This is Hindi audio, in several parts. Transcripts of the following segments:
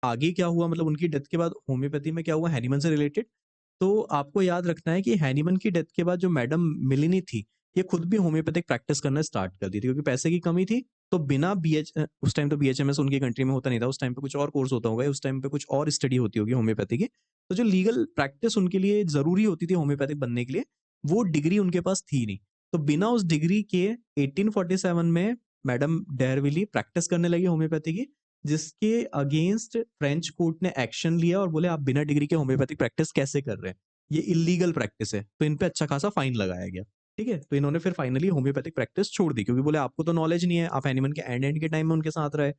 आगे क्या हुआ, मतलब उनकी डेथ के बाद होम्योपैथी में क्या हुआ हैनीमन से रिलेटेड। तो आपको याद रखना है कि हैनीमन की डेथ के बाद जो मैडम मिलिनी थी, ये खुद भी होम्योपैथिक प्रैक्टिस करना स्टार्ट कर दी थी, क्योंकि पैसे की कमी थी। तो बिना उस टाइम तो बीएचएमएस उनकी कंट्री में होता नहीं था, उस टाइम पे कुछ और कोर्स होता होगा, उस टाइम पे कुछ और स्टडी होती होगी होम्योपैथी की। तो जो लीगल प्रैक्टिस उनके लिए ज़रूरी होती थी होम्योपैथिक बनने के लिए, वो डिग्री उनके पास थी नहीं। तो बिना उस डिग्री के 1847 में मैडम डेयरविली प्रैक्टिस करने लगी होम्योपैथी की, जिसके अगेंस्ट फ्रेंच कोर्ट ने एक्शन लिया और बोले आप बिना डिग्री के होम्योपैथिक प्रैक्टिस कैसे कर रहे हैं, ये इलीगल प्रैक्टिस है। तो इन पे अच्छा खासा फाइन लगाया गया। ठीक है, तो इन्होंने फिर फाइनली होम्योपैथिक प्रैक्टिस छोड़ दी, क्योंकि बोले आपको तो नॉलेज नहीं है, आप एनिमल के एंड के टाइम में उनके साथ रहे,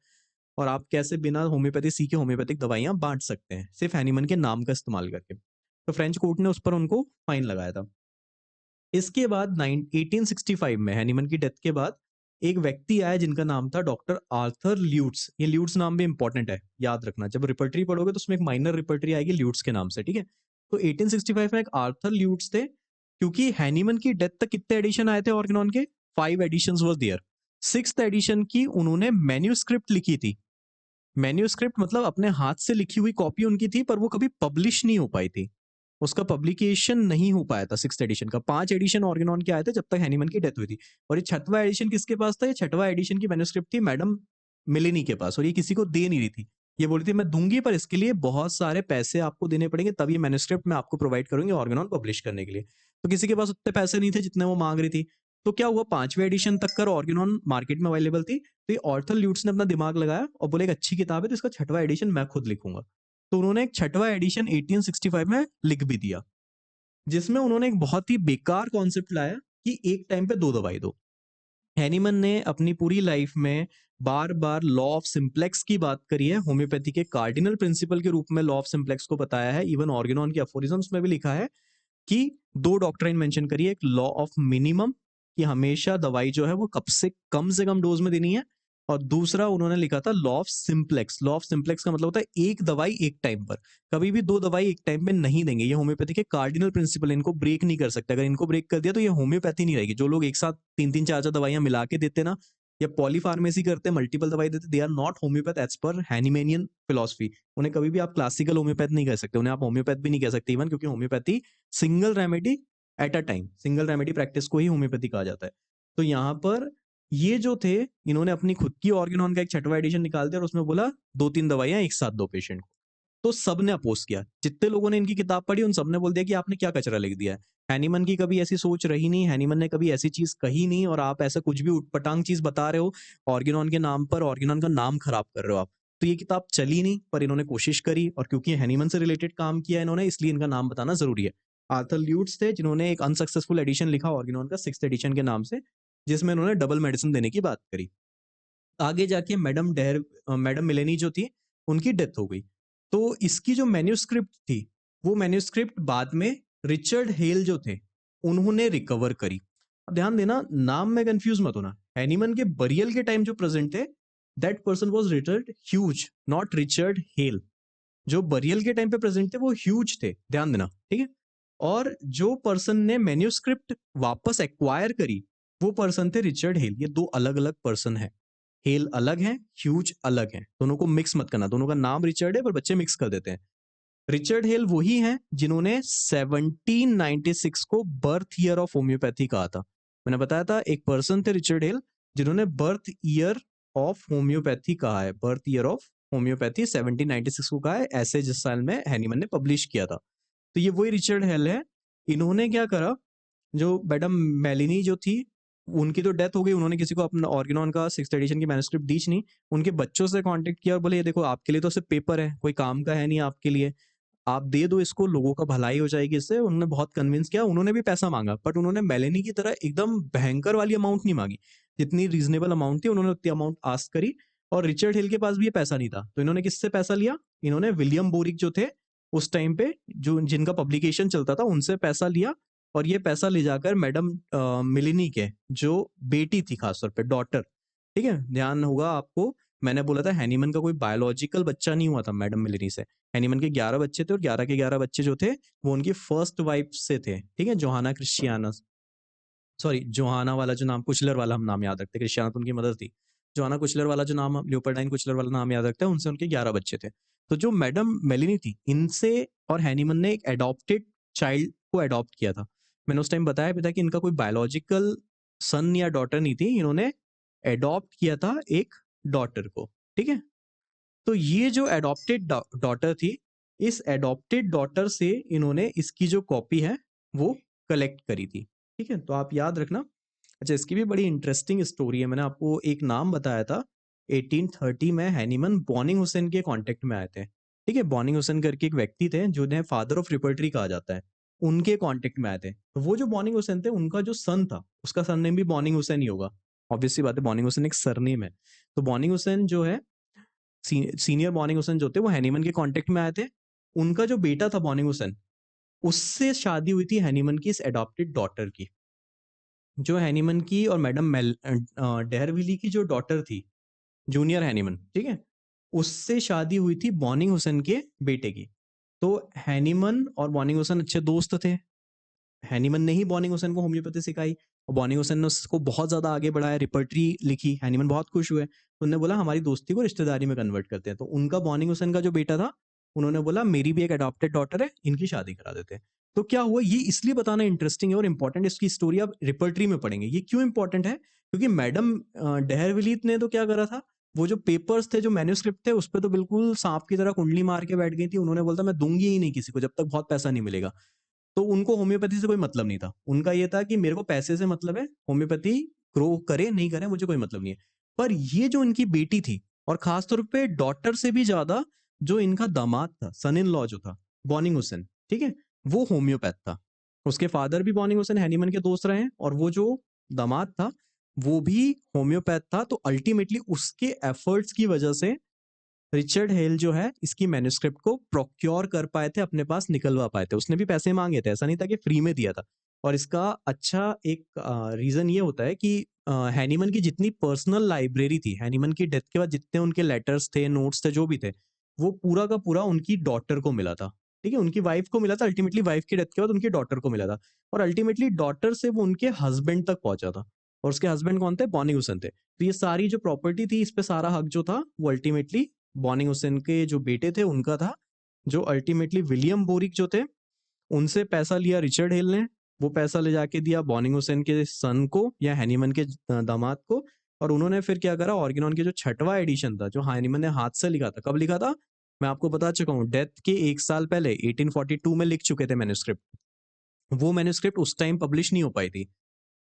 और आप कैसे बिना होम्योपैथी सीखे होम्योपैथिक दवाइयां बांट सकते हैं सिर्फ एनिमल के नाम का इस्तेमाल करके। तो फ्रेंच कोर्ट ने उस पर उनको फाइन लगाया था। इसके बाद 1865 में हैनीमन की डेथ के बाद एक व्यक्ति आया जिनका नाम था डॉक्टर आर्थर ल्यूट्स। ये ल्यूट्स नाम भी इंपॉर्टेंट है, याद रखना, जब रिपर्टरी पढ़ोगे तो उसमें एक माइनर रिपर्टरी आएगी ल्यूट्स के नाम से। ठीक है, तो 1865 में एक आर्थर ल्यूट्स थे। क्योंकि हैनीमन की डेथ तक कितने एडिशन आए थे ऑर्गेनॉन के, 5 editions was there. 6th addition की उन्होंने मैन्यूस्क्रिप्ट लिखी थी। मैन्यूस्क्रिप्ट मतलब अपने हाथ से लिखी हुई कॉपी उनकी थी, पर वो कभी पब्लिश नहीं हो पाई थी, उसका पब्लिकेशन नहीं हो पाया था 6th एडिशन का। 5 एडिशन ऑर्गेनॉन के आए थे जब तक हैनीमन की डेथ हुई थी। और ये 6वां एडिशन किसके पास था, ये 6वां एडिशन की मैन्यूस्क्रिप्ट थी मैडम मिलेनी के पास, और ये किसी को दे नहीं रही थी। ये बोली थी मैं दूंगी, पर इसके लिए बहुत सारे पैसे आपको देने पड़ेंगे, तब ये मैन्यूस्क्रिप्ट मैं आपको प्रोवाइड करूंगी ऑर्गेनॉन पब्लिश करने के लिए। तो किसी के पास उतने पैसे नहीं थे जितने वो मांग रही थी। तो क्या हुआ, 5वें एडिशन तक कर ऑर्गेनॉन मार्केट में अवेलेबल थी। तो ये ऑर्थर ल्यूट्स ने अपना दिमाग लगाया और बोले एक अच्छी किताब है, तो इसका 6वां एडिशन मैं खुद लिखूंगा। तो उन्होंने एक 6वां एडिशन 1865 में लिख भी दिया, जिसमें उन्होंने एक बहुत ही बेकार कॉन्सेप्ट लाया कि एक टाइम पे 2 दवाई दो। हैनीमन ने अपनी पूरी लाइफ में बार बार लॉ ऑफ सिंप्लेक्स की बात करी है, होम्योपैथी के कार्डिनल प्रिंसिपल के रूप में लॉ ऑफ सिंप्लेक्स को बताया है। इवन ऑर्गेनॉन के अफोरिज्म्स में भी लिखा है कि 2 डॉक्ट्राइन मेंशन करी है, एक लॉ ऑफ मिनिमम कि हमेशा दवाई जो है वो कब से कम डोज में देनी है, और दूसरा उन्होंने लिखा था law of simplex. Law of simplex का मतलब होता है एक दवाई एक टाइम पर, कभी भी 2 दवाई एक टाइम पे नहीं देंगे। ये होम्योपैथी के कार्डिनल प्रिंसिपल, इनको ब्रेक नहीं कर सकते। अगर इनको ब्रेक कर दिया तो ये होम्योपैथी नहीं रहेगी। जो लोग एक साथ 3-3 4-4 दवाइयां मिला के देते ना, या पॉलीफार्मेसी करते, मल्टीपल दवाई देते, they are not homeopath as per Hahnemannian philosophy. उन्हें कभी भी आप क्लासिकल होम्योपैथ नहीं कह सकते, उन्हें आप होम्योपैथ भी नहीं कह सकते इवन, क्योंकि homeopathy single remedy at a time, single remedy practice को ही होम्योपैथी कहा जाता है। तो यहाँ पर ये जो थे, इन्होंने अपनी खुद की ऑर्गेनॉन का एक 6वां एडिशन निकाल दिया और उसमें बोला 2-3 दवाइयां एक साथ दो पेशेंट को। तो सबने अपोज किया, जितने लोगों ने इनकी किताब पढ़ी उन सबने बोल दिया कि आपने क्या कचरा लिख दिया है, हैनीमन की कभी ऐसी सोच रही नहीं, हैनीमन ने कभी ऐसी चीज कही नहीं, और आप ऐसा कुछ भी उटपटांग चीज बता रहे हो ऑर्गेनॉन के नाम पर, ऑर्गेनॉन का नाम खराब कर रहे हो आप। तो ये किताब चली नहीं, पर इन्होंने कोशिश करी, और क्योंकि हैनीमन से रिलेटेड काम किया इन्होंने, इसलिए इनका नाम बताना जरूरी है। आर्थर ल्यूट्स थे जिन्होंने एक अनसक्सेसफुल एडिशन लिखा ऑर्गेनॉन का 6th एडिशन के नाम से, जिसमें उन्होंने डबल मेडिसिन देने की बात करी। आगे जाके मैडम मिलेनी जो थी, उनकी डेथ हो गई। तो इसकी जो मैन्यूस्क्रिप्ट थी, वो मैन्यूस्क्रिप्ट बाद में रिचर्ड हेल जो थे, उन्होंने रिकवर करी। अब ध्यान देना, नाम में कंफ्यूज मत होना। हैनीमन के बरियल के टाइम जो प्रेजेंट थे, that person was Richard huge, not Richard hello. जो बरियल के टाइम पे प्रेजेंट थे वो ह्यूज थे, ध्यान देना, ठीक है। और जो पर्सन ने मैन्यूस्क्रिप्ट वापस एक्वायर करी, वो पर्सन थे रिचर्ड हेल। ये 2 अलग अलग पर्सन है, हेल अलग है, ह्यूज अलग है, दोनों को मिक्स मत करना। दोनों का नाम रिचर्ड है पर बच्चे मिक्स कर देते हैं। रिचर्ड हेल वही हैं जिन्होंने 1796 को बर्थ ईयर ऑफ होम्योपैथी कहा था। मैंने बताया था एक पर्सन थे रिचर्ड हेल जिन्होंने बर्थ ईयर ऑफ होम्योपैथी कहा है, बर्थ ईयर ऑफ होम्योपैथी 1796 को कहा है, ऐसे जिस साल में हैनीमन ने पब्लिश किया था। तो ये वही रिचर्ड हेल है। इन्होंने क्या करा, जो मैडम मेलिनी जो थी, उनकी तो डेथ हो गई, उन्होंने किसी को अपना ऑर्गेनॉन का 6th एडिशन की मैन्युस्क्रिप्ट दी नहीं। उनके बच्चों से कांटेक्ट किया और बोले ये देखो आपके लिए तो सिर्फ पेपर है, कोई काम का है नहीं आपके लिए, आप दे दो इसको, लोगों का भलाई हो जाएगी इससे। उन्होंने बहुत कन्विंस किया, उन्होंने भी पैसा मांगा, बट उन्होंने मेलेनी की तरह एकदम भयंकर वाली अमाउंट नहीं मांगी। जितनी रीजनेबल अमाउंट थी उन्होंने उतनी अमाउंट आस्क करी। और रिचर्ड हिल के पास भी ये पैसा नहीं था, तो इन्होंने किससे पैसा लिया, इन्होंने विलियम बोरिक जो थे उस टाइम पे, जो जिनका पब्लिकेशन चलता था, उनसे पैसा लिया। और ये पैसा ले जाकर मैडम मिलिनी के जो बेटी थी, खासतौर पे डॉटर, ठीक है, ध्यान होगा आपको, मैंने बोला था हैनीमन का कोई बायोलॉजिकल बच्चा नहीं हुआ था मैडम मिलिनी से। हैनीमन के 11 बच्चे थे, और 11 के 11 बच्चे जो थे वो उनकी फर्स्ट वाइफ से थे, ठीक है, जोहाना क्रिश्चियाना, सॉरी जोहाना वाला जो नाम, कुचलर वाला हम नाम याद रखते हैं, क्रिश्चियाना तो उनकी मदर थी। जोहाना कुचलर वाला जो नाम, लियोपर्डाइन कुचलर वाला नाम याद रखते हैं, उनसे उनके 11 बच्चे थे। तो जो मैडम मेलिनी थी, इनसे और हैनीमन ने एक एडॉप्टेड चाइल्ड को अडॉप्ट किया था। मैंने उस टाइम बताया भी था कि इनका कोई बायोलॉजिकल सन या डॉटर नहीं थी, इन्होंने एडॉप्ट किया था एक डॉटर को, ठीक है? तो ये जो एडॉप्टेड डॉटर थी, इस एडॉप्टेड डॉटर से इन्होंने इसकी जो कॉपी है वो कलेक्ट करी थी, ठीक है? तो आप याद रखना। अच्छा, इसकी भी बड़ी इंटरेस्टिंग स्टोरी है। मैंने आपको एक नाम बताया था, 1830 में हैनीमन बॉनिंग हुसैन के कांटेक्ट में आए थे, ठीक है? बॉनिंग हुसैन करके एक व्यक्ति थे जिन्हें फादर ऑफ रिपर्टरी कहा जाता है, उनके कांटेक्ट में आए थे। तो वो जो बॉनिंग हुसैन थे, उनका जो सन था, उसका सरनेम भी बॉनिंग हुसैन ही होगा। ऑब्वियस सी बात है, बॉनिंग हुसैन एक सरनेम है। तो बॉनिंग हुसैन जो है, सीनियर बॉनिंग हुसैन जो थे, वो हैनीमन के कांटेक्ट में आए थे। उनका जो बेटा था बॉनिंग हुसैन, उससे शादी हुई थी हैनीमन की इस एडॉप्टेड डॉटर की। जो हैनीमन की और मैडम डेहरविली की जो डॉटर थी, जूनियर हैनीमन, ठीक है? उससे शादी हुई थी बॉनिंग हुसैन के बेटे की। तो हैनीमन और बॉनिंग हुसैन अच्छे दोस्त थे। हैनीमन ने ही बॉनिंग हुसैन को होम्योपैथी सिखाई और बॉनिंग हुसैन ने उसको बहुत ज़्यादा आगे बढ़ाया, रिपर्टरी लिखी। हैनीमन बहुत खुश हुए। तो उन्होंने बोला हमारी दोस्ती को रिश्तेदारी में कन्वर्ट करते हैं। तो उनका बॉनिंग हुसैन का जो बेटा था, उन्होंने बोला मेरी भी एक अडॉप्टेड डॉटर है, इनकी शादी करा देते हैं। तो क्या हुआ, ये इसलिए बताना इंटरेस्टिंग है और इंपॉर्टेंट, इसकी स्टोरी आप रिपर्टरी में पढ़ेंगे। ये क्यों इंपॉर्टेंट है? क्योंकि मैडम डेहरविलीत ने तो क्या करा था, वो जो पेपर्स थे, जो मैन्युस्क्रिप्ट थे, उस पे तो बिल्कुल सांप की तरह कुंडली मार के बैठ गई थी। उन्होंने बोला था मैं दूंगी ही नहीं किसी को जब तक बहुत पैसा नहीं मिलेगा। तो उनको होम्योपैथी से कोई मतलब नहीं था। उनका ये था कि मेरे को पैसे से मतलब है, होम्योपैथी ग्रो करे नहीं करे मुझे कोई मतलब नहीं है। पर ये जो इनकी बेटी थी, और खास तौर पे डॉटर से भी ज्यादा जो इनका दामाद था, सन इन लॉ जो था, बॉनिंग हुसैन, ठीक है? वो होम्योपैथ था। उसके फादर भी बॉनिंग हुसैन हैनीमन के दोस्त रहे हैं, और वो जो दामाद था वो भी होम्योपैथ था। तो अल्टीमेटली उसके एफर्ट्स की वजह से रिचर्ड हेल जो है इसकी मैन्युस्क्रिप्ट को प्रोक्योर कर पाए थे, अपने पास निकलवा पाए थे। उसने भी पैसे मांगे थे, ऐसा नहीं था कि फ्री में दिया था। और इसका अच्छा एक रीजन ये होता है कि हैनीमन की जितनी पर्सनल लाइब्रेरी थी, हैनीमन की डेथ के बाद जितने उनके लेटर्स थे, नोट्स थे, जो भी थे, वो पूरा का पूरा उनकी डॉटर को मिला था, ठीक है? उनकी वाइफ को मिला था। अल्टीमेटली वाइफ की डेथ के बाद उनकी डॉटर को मिला था, और अल्टीमेटली डॉटर से वो उनके हस्बैंड तक पहुंचा था। और उसके हस्बैंड कौन थे? बॉनी हुसैन थे। तो ये सारी जो प्रॉपर्टी थी, इस पे सारा हक जो था वो अल्टीमेटली बॉनिंग हुसैन के जो बेटे थे उनका था, जो अल्टीमेटली विलियम बोरिक जो थे, उनसे पैसा लिया रिचर्ड हेल ने। वो पैसा ले जाके दिया बॉनिंग हुसैन के सन को या हैनीमन के दामाद को। और उन्होंने फिर क्या करा, ऑर्गेनॉन के जो 6वां एडिशन था, जो हैनीमन ने हाथ से लिखा था, कब लिखा था मैं आपको बता चुका हूँ, डेथ के 1 साल पहले 1842 में लिख चुके थे मैन्युस्क्रिप्ट। वो मैन्युस्क्रिप्ट उस टाइम पब्लिश नहीं हो पाई थी।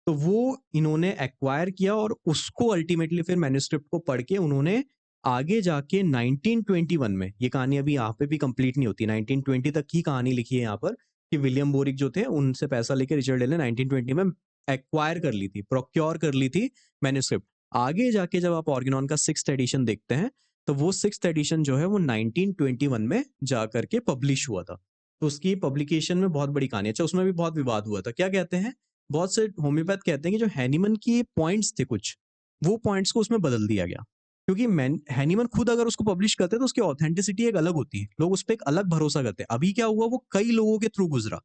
तो वो इन्होंने एक्वायर किया, और उसको अल्टीमेटली फिर मैन्युस्क्रिप्ट को पढ़ के उन्होंने आगे जाके 1921 में, ये कहानी अभी यहाँ पे भी कंप्लीट नहीं होती, 1920 तक की कहानी लिखी है यहाँ पर, कि विलियम बोरिक जो थे उनसे पैसा लेके रिचर्ड हेल ने 1920 में एक्वायर कर ली थी, प्रोक्योर कर ली थी मैन्युस्क्रिप्ट। आगे जाके जब आप ऑर्गेनॉन का 6th एडिशन देखते हैं, तो वो 6th एडिशन जो है वो 1921 में जा करके पब्लिश हुआ था। तो उसकी पब्लिकेशन में बहुत बड़ी कहानी है। अच्छा, उसमें भी बहुत विवाद हुआ था। क्या कहते हैं, बहुत से होम्योपैथ कहते हैं कि जो हैनीमन की पॉइंट्स थे कुछ, वो पॉइंट्स को उसमें बदल दिया गया। क्योंकि हैनीमन खुद अगर उसको पब्लिश करते तो उसकी ऑथेंटिसिटी एक अलग होती है, लोग उस पर एक अलग भरोसा करते हैं। अभी क्या हुआ, वो कई लोगों के थ्रू गुजरा।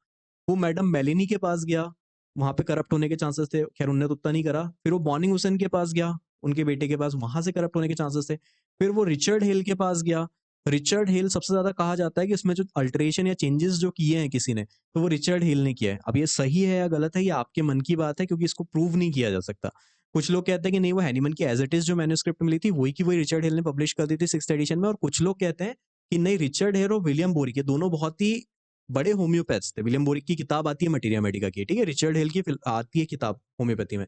वो मैडम मेलेनी के पास गया, वहां पे करप्ट होने के चांसेस थे, खैर उनने तो उतना नहीं करा। फिर वो बॉनिंग हुसैन के पास गया, उनके बेटे के पास, वहां से करप्ट होने के चांसेस थे। फिर वो रिचर्ड हेल के पास गया। रिचर्ड हेल सबसे ज्यादा कहा जाता है कि इसमें जो अल्टरेशन या चेंजेस जो किए हैं किसी ने, तो वो रिचर्ड हेल ने किया है। अब ये सही है या गलत है, ये आपके मन की बात है, क्योंकि इसको प्रूव नहीं किया जा सकता। कुछ लोग कहते हैं कि नहीं, वो हैनीमन की एज इट इज जो मैन्युस्क्रिप्ट मिली थी वही की वही रिचर्ड हेल ने पब्लिश कर दी थी 6th एडिशन में। और कुछ लोग कहते हैं कि नहीं, रिचर्ड हेल और विलियम बोरिक, ये दोनों बहुत ही बड़े होम्योपैथ्स थे। विलियम बोरिक की किताब आती है मटीरिया मेडिका की, ठीक है? रिचर्ड हेल की आती है किताब होम्योपैथी में।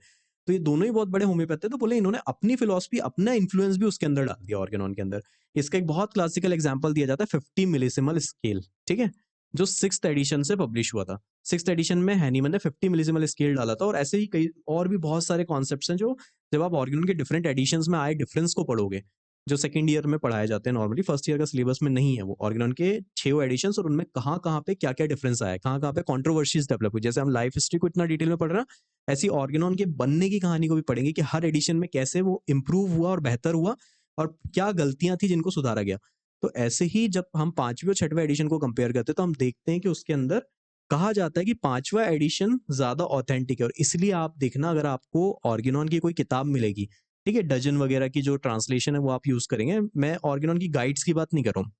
तो ये दोनों ही बहुत बड़े होम्योपैथ थे। तो बोले इन्होंने अपनी फिलॉसफी, अपना इन्फ्लुएंस भी उसके अंदर डाल दिया, ऑर्गेनॉन के अंदर। इसका एक बहुत क्लासिकल एग्जांपल दिया जाता है 50 मिलीसिमल स्केल, ठीक है? जो 6th एडिशन से पब्लिश हुआ था। 6th एडिशन में हैनीमन ने 50 मिलीसिमल स्केल डाला था। और ऐसे ही कई और भी बहुत सारे कॉन्सेप्ट्स हैं, जो जब आप ऑर्गेनॉन के डिफरेंट एडिशंस में आए डिफरेंस को पढ़ोगे, जो सेकंड ईयर में पढ़ाए जाते हैं नॉर्मली, फर्स्ट ईयर का सिलेबस में नहीं है वो, ऑर्गेनॉन के 6 एडिशंस, और उनमें कहाँ कहाँ पे क्या क्या डिफरेंस आया, कहाँ कहाँ पे कॉन्ट्रोवर्सीज डेवलप हुई। जैसे हम लाइफ हिस्ट्री को इतना डिटेल में पढ़ रहे हैं, ऐसी ऑर्गेनॉन के बनने की कहानी को भी पढ़ेंगे कि हर एडिशन में कैसे वो इंप्रूव हुआ और बेहतर हुआ, और क्या गलतियां थी जिनको सुधारा गया। तो ऐसे ही जब हम 5वें और 6वें एडिशन को कंपेयर करते हैं, तो हम देखते हैं कि उसके अंदर कहा जाता है कि 5वां एडिशन ज्यादा ऑथेंटिक है। और इसलिए आप देखना, अगर आपको ऑर्गेनॉन की कोई किताब मिलेगी, ठीक है, डजन वगैरह की जो ट्रांसलेशन है वो आप यूज करेंगे, मैं ऑर्गेनॉन की गाइड्स की बात नहीं कर रहा हूँ,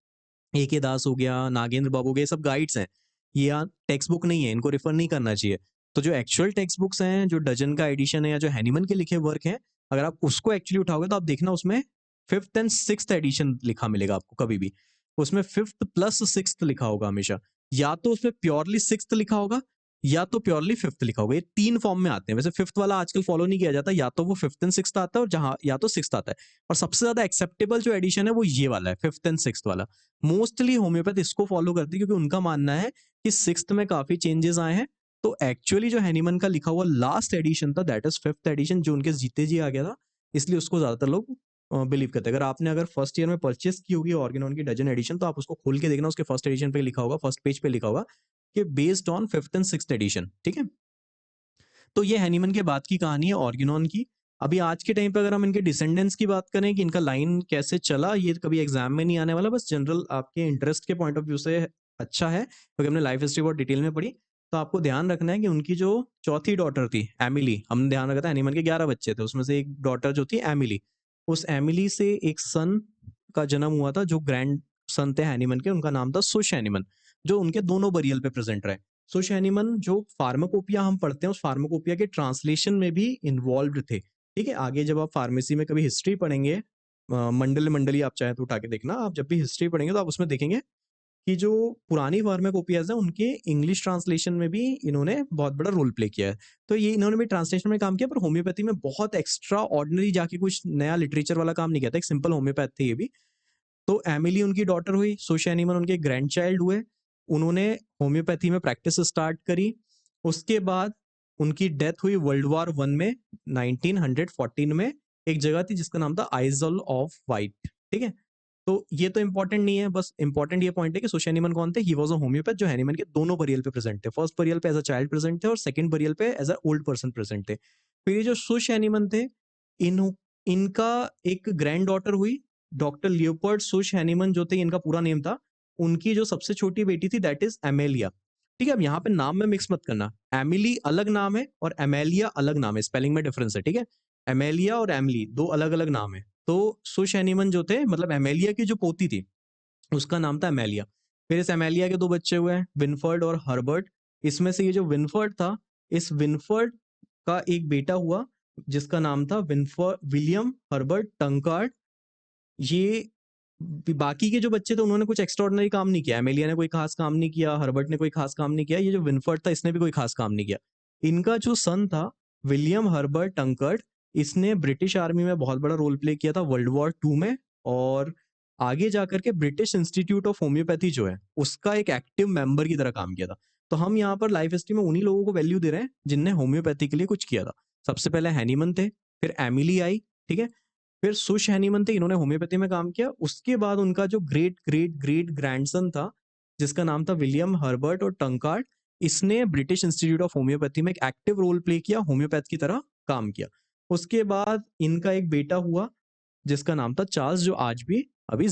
AK दास हो गया, नागेंद्र बाबू हो गए, सब गाइड्स हैं। ये यहाँ टेक्स्ट बुक नहीं है, इनको रेफर नहीं करना चाहिए। तो जो एक्चुअल टेक्स्ट बुक्स हैं, जो डजन का एडिशन है या जो हैनीमन के लिखे वर्क हैं, अगर आप उसको एक्चुअली उठाओगे तो आप देखना उसमें 5th एंड 6th एडिशन लिखा मिलेगा आपको कभी भी। उसमें 5th प्लस 6th लिखा होगा हमेशा। या तो उसमें प्योरली 6th लिखा होगा या तो प्योरली 5th लिखा होगा। ये 3 फॉर्म में आते हैं। वैसे 5th वाला आजकल फॉलो नहीं किया जाता, या तो वो 5th एंड 6th आता है और जहाँ या तो 6th आता है। और सबसे ज़्यादा एक्सेप्टेबल जो एडिशन है वो ये वाला है, 5th एंड 6th वाला। मोस्टली होम्योपैथ इसको फॉलो करती है क्योंकि उनका मानना है कि 6th में काफ़ी चेंजेस आए हैं। तो एक्चुअली जो हैनीमन का लिखा हुआ लास्ट एडिशन था, दैट इज़ 5th एडिशन, जो उनके जीते जी आ गया था, इसलिए उसको ज़्यादातर लोग बिलीव करते हैं। अगर फर्स्ट ईयर में परचेस की होगी ऑर्गेनॉन की डजन एडिशन, तो आप उसको खोल के देखना, उसके फर्स्ट एडिशन पे लिखा होगा, फर्स्ट पेज पे लिखा होगा कि based on 5th and 6th addition, ठीक है? तो ये हैनीमन के बाद की कहानी है ऑर्गेनॉन की। अभी आज के टाइम पे अगर हम इनके डिसेंडेंट्स की बात करें कि इनका लाइन कैसे चला, ये कभी एग्जाम में नहीं आने वाला, बस जनरल आपके इंटरेस्ट के पॉइंट ऑफ व्यू से अच्छा है क्योंकि हमने लाइफ हिस्ट्री बहुत डिटेल में पढ़ी। तो आपको ध्यान रखना है कि उनकी जो चौथी डॉटर थी एमिली, हमने ध्यान रखा था हैनीमन के 11 बच्चे थे, उसमें से एक डॉटर जो थी एमिली, उस एमिली से एक सन का जन्म हुआ था जो ग्रैंड सन थे हैनीमन के, उनका नाम था सुश हैनीमन, जो उनके दोनों बरियल पे प्रेजेंट रहे। सुश हैनीमन जो फार्माकोपिया हम पढ़ते हैं, उस फार्माकोपिया के ट्रांसलेशन में भी इन्वॉल्व थे। ठीक है, आगे जब आप फार्मेसी में कभी हिस्ट्री पढ़ेंगे, मंडली आप चाहे तो उठा के देखना, आप जब भी हिस्ट्री पढ़ेंगे तो आप उसमें देखेंगे कि जो पुरानी फार्माकोपियाज है उनके इंग्लिश ट्रांसलेशन में भी इन्होंने बहुत बड़ा रोल प्ले किया है। तो ये इन्होंने भी ट्रांसलेशन में काम किया, पर होम्योपैथी में बहुत एक्स्ट्रा ऑर्डिनरी जाके कुछ नया लिटरेचर वाला काम नहीं किया था, एक सिंपल होम्योपैथ थे ये भी। तो एमिली उनकी डॉटर हुई, सुश हैनीमन उनके ग्रैंड चाइल्ड हुए। उन्होंने होम्योपैथी में प्रैक्टिस स्टार्ट करी। उसके बाद उनकी डेथ हुई वर्ल्ड वॉर 1 में 1914 में। एक जगह थी जिसका नाम था आइजल ऑफ वाइट, ठीक है? तो ये तो इंपॉर्टेंट नहीं है, बस इंपॉर्टेंट ये पॉइंट है कि सुश हैनीमन कौन थे? ही वाज अ होम्योपैथ जो हैनीमन के दोनों बरियल पे प्रेजेंट थे। फर्स्ट बरियल पे एज अ चाइल्ड प्रेजेंट थे और सेकंड बरियल पे as a old person present थे। फिर ये जो सुश हैनीमन थे, इन इनका एक ग्रैंड डॉटर हुई, डॉक्टर लियोपोल्ड सुश हैनीमन जो थे, इनका पूरा नेम था। उनकी जो सबसे छोटी बेटी थी दैट इज एमेलिया। ठीक है, अब यहाँ पे नाम में मिक्स मत करना। एमिली अलग नाम है और एमेलिया अलग नाम है, स्पेलिंग में डिफरेंस है, ठीक है? एमेलिया और एमिली दो अलग अलग नाम है। तो सुश हैनीमन जो थे, मतलब एमेलिया की जो पोती थी, उसका नाम था एमेलिया। फिर इस एमेलिया के दो बच्चे हुए हैं, विनफर्ड और हर्बर्ट। इसमें से ये जो विनफर्ड था, इस विनफर्ड का एक बेटा हुआ जिसका नाम था विलियम हर्बर्ट टंकार्ड। ये बाकी के जो बच्चे थे उन्होंने कुछ एक्स्ट्राऑर्डिनरी काम नहीं किया। एमेलिया ने कोई खास काम नहीं किया, हर्बर्ट ने कोई खास काम नहीं किया, ये जो विनफर्ड था इसने भी कोई खास काम नहीं किया। इनका जो सन था विलियम हर्बर्ट टंकर्ड, इसने ब्रिटिश आर्मी में बहुत बड़ा रोल प्ले किया था वर्ल्ड वॉर 2 में, और आगे जाकर के ब्रिटिश इंस्टीट्यूट ऑफ होम्योपैथी जो है उसका एक एक्टिव मेंबर की तरह काम किया था। तो हम यहाँ पर लाइफ हिस्ट्री में उन्हीं लोगों को वैल्यू दे रहे हैं जिनने होम्योपैथी के लिए कुछ किया था। सबसे पहले हैनीमन थे, फिर एमिली आई, ठीक है, फिर सुश हैनीमन थे, इन्होंने होम्योपैथी में काम किया। उसके बाद उनका जो ग्रेट ग्रेट ग्रेट ग्रैंडसन था जिसका नाम था विलियम हर्बर्ट और टंकार्ड, इसने ब्रिटिश इंस्टीट्यूट ऑफ होम्योपैथी में एक एक्टिव रोल प्ले किया, होम्योपैथ की तरह काम किया। उसके बाद इनका एक बेटा हुआ जिसका नाम था चार्ल्स, जो आज भी अभी